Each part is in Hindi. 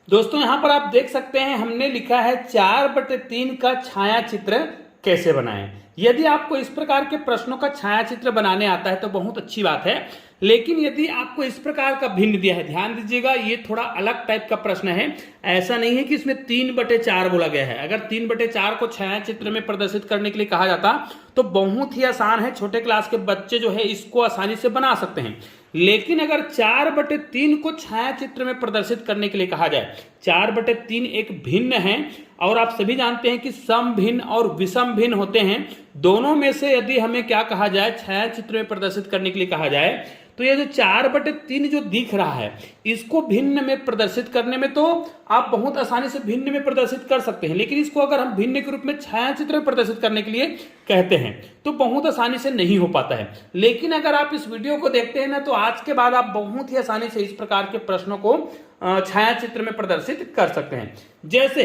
दोस्तों यहां पर आप देख सकते हैं हमने लिखा है 4/3 का छाया चित्र कैसे बनाएं। यदि आपको इस प्रकार के प्रश्नों का छाया चित्र बनाने आता है तो बहुत अच्छी बात है, लेकिन यदि आपको इस प्रकार का भिन्न दिया है, ध्यान दीजिएगा ये थोड़ा अलग टाइप का प्रश्न है। ऐसा नहीं है कि इसमें 3/4 बोला गया है। अगर 3/4 को छाया चित्र में प्रदर्शित करने के लिए कहा जाता तो बहुत ही आसान है, छोटे क्लास के बच्चे जो है इसको आसानी से बना सकते हैं। लेकिन अगर 4/3 को छाया चित्र में प्रदर्शित करने के लिए कहा जाए, 4/3 एक भिन्न है और आप सभी जानते हैं कि सम भिन्न और विषम भिन्न होते हैं। दोनों में से यदि हमें क्या कहा जाए, छाया चित्र में प्रदर्शित करने के लिए कहा जाए, तो ये जो 4/3 जो दिख रहा है इसको भिन्न में प्रदर्शित करने में तो आप बहुत आसानी से भिन्न में प्रदर्शित कर सकते हैं, लेकिन इसको अगर हम भिन्न के रूप में छाया चित्र में प्रदर्शित करने के लिए कहते हैं तो बहुत आसानी से नहीं हो पाता है। लेकिन अगर आप इस वीडियो को देखते हैं ना तो आज के बाद आप बहुत ही आसानी से इस प्रकार के प्रश्नों को छाया चित्र में प्रदर्शित कर सकते हैं। जैसे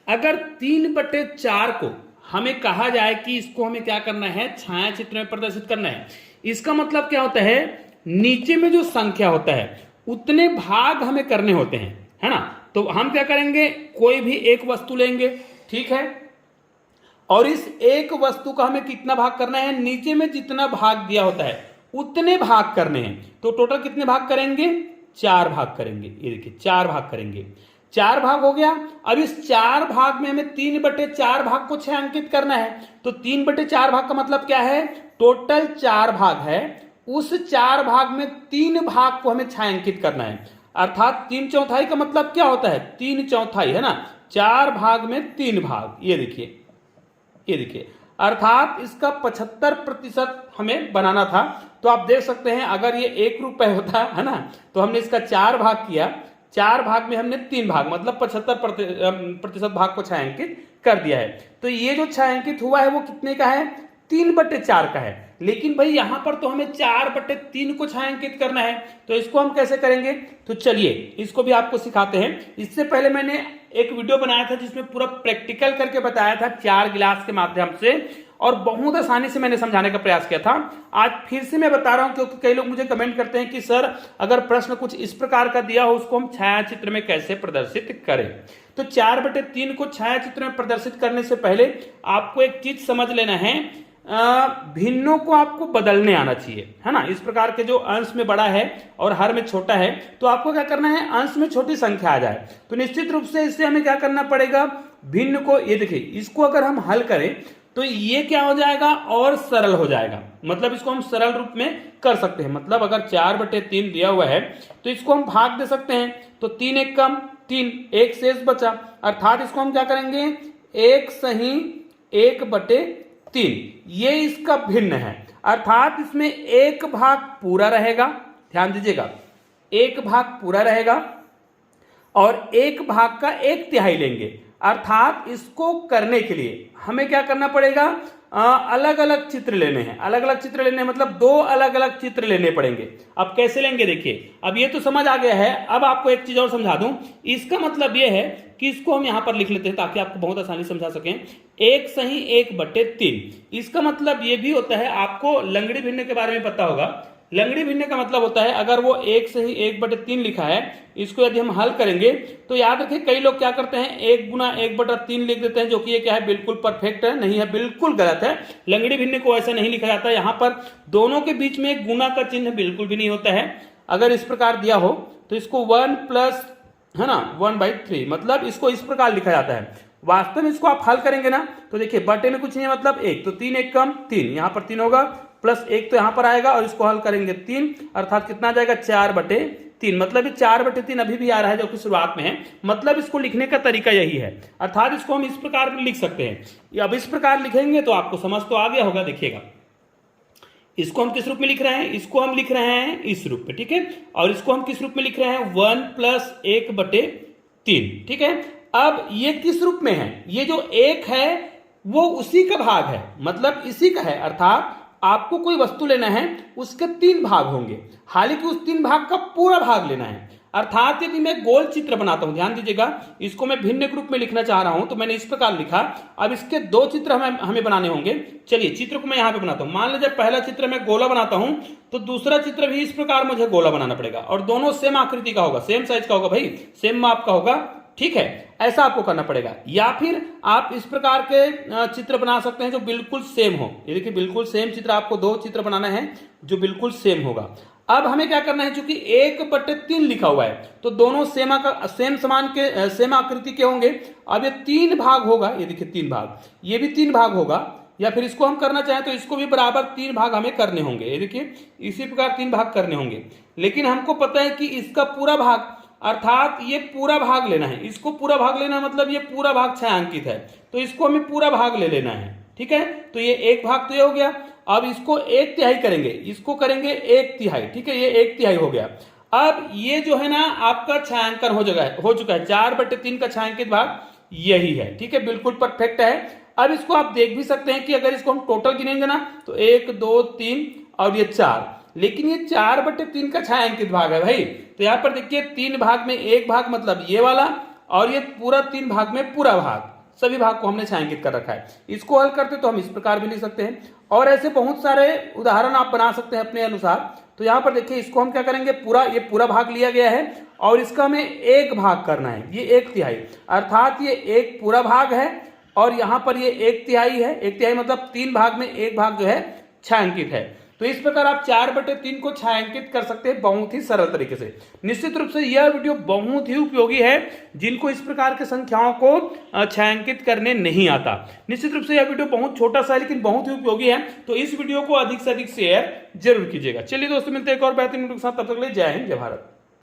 अगर 3/4 को हमें कहा जाए कि इसको हमें क्या करना है, छाया चित्र में प्रदर्शित करना है, इसका मतलब क्या होता है, नीचे में जो संख्या होता है उतने भाग हमें करने होते हैं, है ना। तो हम क्या करेंगे, कोई भी एक वस्तु लेंगे, ठीक है, और इस एक वस्तु का हमें कितना भाग करना है, नीचे में जितना भाग दिया होता है उतने भाग करने हैं। तो टोटल कितने भाग करेंगे, 4 भाग करेंगे। ये देखिए 4 भाग करेंगे, 4 भाग हो गया। अब इस 4 भाग में हमें 3/4 भाग को छायांकित करना है। तो 3/4 भाग का मतलब क्या है, टोटल 4 भाग है, उस 4 भाग में 3 भाग को हमें छायांकित करना है। अर्थात 3/4 का मतलब क्या होता है, 3/4 है ना, 4 भाग में 3 भाग। ये देखिए, ये देखिए, अर्थात इसका 75% हमें बनाना था। तो आप देख सकते हैं अगर ये 1 रुपए होता है ना, तो हमने इसका 4 भाग किया, 4 भाग में हमने 3 भाग मतलब 75% भाग को छायांकित कर दिया है। तो ये जो छायांकित हुआ है वो कितने का है, 3/4 का है। लेकिन भाई यहां पर तो हमें 4/3 को छायांकित करना है, तो इसको हम कैसे करेंगे, तो चलिए इसको भी आपको सिखाते हैं। इससे पहले मैंने एक वीडियो बनाया था जिसमें पूरा प्रैक्टिकल करके बताया था 4 गिलास के माध्यम से, और बहुत आसानी से मैंने समझाने का प्रयास किया था। आज फिर से मैं बता रहा हूं क्योंकि कई लोग मुझे कमेंट करते हैं कि सर अगर प्रश्न कुछ इस प्रकार का दिया हो उसको हम छाया चित्र में कैसे प्रदर्शित करें। तो 4/3 को छाया चित्र में प्रदर्शित करने से पहले आपको एक चीज समझ लेना है, भिन्नों को आपको बदलने आना चाहिए, है ना। इस प्रकार के जो अंश में बड़ा है और हर में छोटा है, तो आपको क्या करना है, अंश में छोटी संख्या आ जाए तो निश्चित रूप से इससे हमें क्या करना पड़ेगा, भिन्न को, ये देखिए इसको अगर हम हल करें तो ये क्या हो जाएगा, और सरल हो जाएगा। मतलब इसको हम सरल रूप में कर सकते हैं। मतलब अगर 4/3 दिया हुआ है तो इसको हम भाग दे सकते हैं। तो 3 एक कम 3, एक शेष बचा, अर्थात इसको हम क्या करेंगे, 1 सही 1/3, ये इसका भिन्न है। अर्थात इसमें एक भाग पूरा रहेगा, ध्यान दीजिएगा, एक भाग पूरा रहेगा और एक भाग का 1/3 लेंगे। अर्थात इसको करने के लिए हमें क्या करना पड़ेगा, अलग अलग चित्र लेने हैं। अलग अलग चित्र लेने हैं मतलब 2 अलग अलग चित्र लेने पड़ेंगे। अब कैसे लेंगे, देखिए अब ये तो समझ आ गया है। अब आपको एक चीज और समझा दूं, इसका मतलब ये है कि इसको हम यहां पर लिख लेते हैं ताकि आपको बहुत आसानी से समझा सकें। 1 सही 1/3, इसका मतलब ये भी होता है, आपको लंगड़ी भिन्न के बारे में पता होगा। लंगड़ी भिन्न का मतलब होता है अगर वो 1 सही 1/3 लिखा है, इसको यदि हम हल करेंगे तो याद रखिए कई लोग क्या करते हैं 1 गुना 1/3 लिख देते हैं, जो कि ये क्या है, बिल्कुल परफेक्ट है, नहीं है, बिल्कुल गलत है। लंगड़ी भिन्न को ऐसा नहीं लिखा जाता। यहां पर दोनों के बीच में एक गुना का चिन्ह बिल्कुल भी नहीं होता है। अगर इस प्रकार दिया हो तो इसको 1 प्लस, है ना, 1/3, मतलब इसको इस प्रकार लिखा जाता है। वास्तव में इसको आप हल करेंगे ना तो देखिए बटे में कुछ नहीं है, मतलब 1, तो 3 एक कम 3, यहां पर 3 होगा, प्लस 1 तो यहां पर आएगा और इसको हल करेंगे 3, अर्थात कितना आ जाएगा, 4/3। मतलब 4/3 अभी भी आ रहा है जो कि शुरुआत में है। मतलब इसको लिखने का तरीका यही है। अर्थात इसको हम इस प्रकार लिख सकते हैं। अब इस प्रकार लिखेंगे तो आपको समझ तो आ गया होगा। देखिएगा इसको हम किस रूप में लिख रहे हैं, इसको हम लिख रहे हैं इस रूप में, ठीक है, और इसको हम किस रूप में लिख रहे हैं, 1 + 1/3, ठीक है। अब ये किस रूप में है, ये जो 1 है वो उसी का भाग है, मतलब इसी का है। अर्थात आपको कोई वस्तु लेना है, उसके 3 भाग होंगे, हालांकि उस 3 भाग का पूरा भाग लेना है। अर्थात यदि मैं गोल चित्र बनाता हूं, ध्यान दीजिएगा, इसको मैं भिन्न के रूप में लिखना चाह रहा हूं तो मैंने इस प्रकार लिखा। अब इसके 2 चित्र हमें बनाने होंगे। चलिए चित्र को मैं यहां पे बनाता हूं। मान लीजिए पहला चित्र मैं गोला बनाता हूं तो दूसरा चित्र भी इस प्रकार मुझे गोला बनाना पड़ेगा और दोनों सेम आकृति का होगा, सेम साइज का होगा, भाई सेम माप का होगा। ठीक है, ऐसा आपको करना पड़ेगा। या फिर आप इस प्रकार के चित्र बना सकते हैं जो बिल्कुल सेम हो। ये देखिए बिल्कुल सेम चित्र, आपको 2 चित्र बनाना है जो बिल्कुल सेम होगा। अब हमें क्या करना है, चूंकि 1/3 लिखा हुआ है तो दोनों सेम आकृति के होंगे। अब ये 3 भाग होगा, ये देखिए 3 भाग, ये भी 3 भाग होगा। या फिर इसको हम करना चाहें तो इसको भी बराबर 3 भाग हमें करने होंगे। ये देखिए इसी प्रकार 3 भाग करने होंगे। लेकिन हमको पता है कि इसका पूरा भाग, अर्थात ये पूरा भाग लेना है, इसको पूरा भाग लेना है, मतलब ये पूरा भाग छायांकित है तो इसको हमें पूरा भाग ले लेना है। ठीक है, तो ये 1 भाग तो ये हो गया। अब इसको 1/3 करेंगे, इसको करेंगे 1/3। ठीक है, ये 1/3 हो गया। अब ये जो है ना आपका छायांकन हो चुका है। 4/3 का छायांकित भाग यही है। ठीक है, बिल्कुल परफेक्ट है। अब इसको आप देख भी सकते हैं कि अगर इसको हम टोटल गिनेंगे ना तो 1 2 3 और ये 4, लेकिन ये 4/3 का छायांकित भाग है भाई। तो यहां पर देखिए 3 भाग में 1 भाग मतलब ये वाला, और ये पूरा 3 भाग में पूरा भाग, सभी भाग को हमने छायांकित कर रखा है। इसको हल करते तो हम इस प्रकार भी लिख सकते हैं, और ऐसे बहुत सारे उदाहरण आप बना सकते हैं अपने अनुसार। तो यहां पर देखिए इसको हम क्या करेंगे, ये पूरा भाग लिया गया है और इसका हमें 1 भाग करना है, ये 1/3, अर्थात ये 1 पूरा भाग है और यहां पर ये 1/3 है। 1/3 मतलब 3 भाग में 1 भाग जो है छायांकित है। तो इस प्रकार आप 4/3 को छायांकित कर सकते हैं बहुत ही सरल तरीके से। निश्चित रूप से यह वीडियो बहुत ही उपयोगी है जिनको इस प्रकार के संख्याओं को छायांकित करने नहीं आता। निश्चित रूप से यह वीडियो बहुत छोटा सा है लेकिन बहुत ही उपयोगी है, तो इस वीडियो को अधिक से अधिक शेयर जरूर कीजिएगा। चलिए दोस्तों, मिलते हैं एक और बेहतरीन वीडियो के साथ, तब तक के लिए जय हिंद, जय भारत।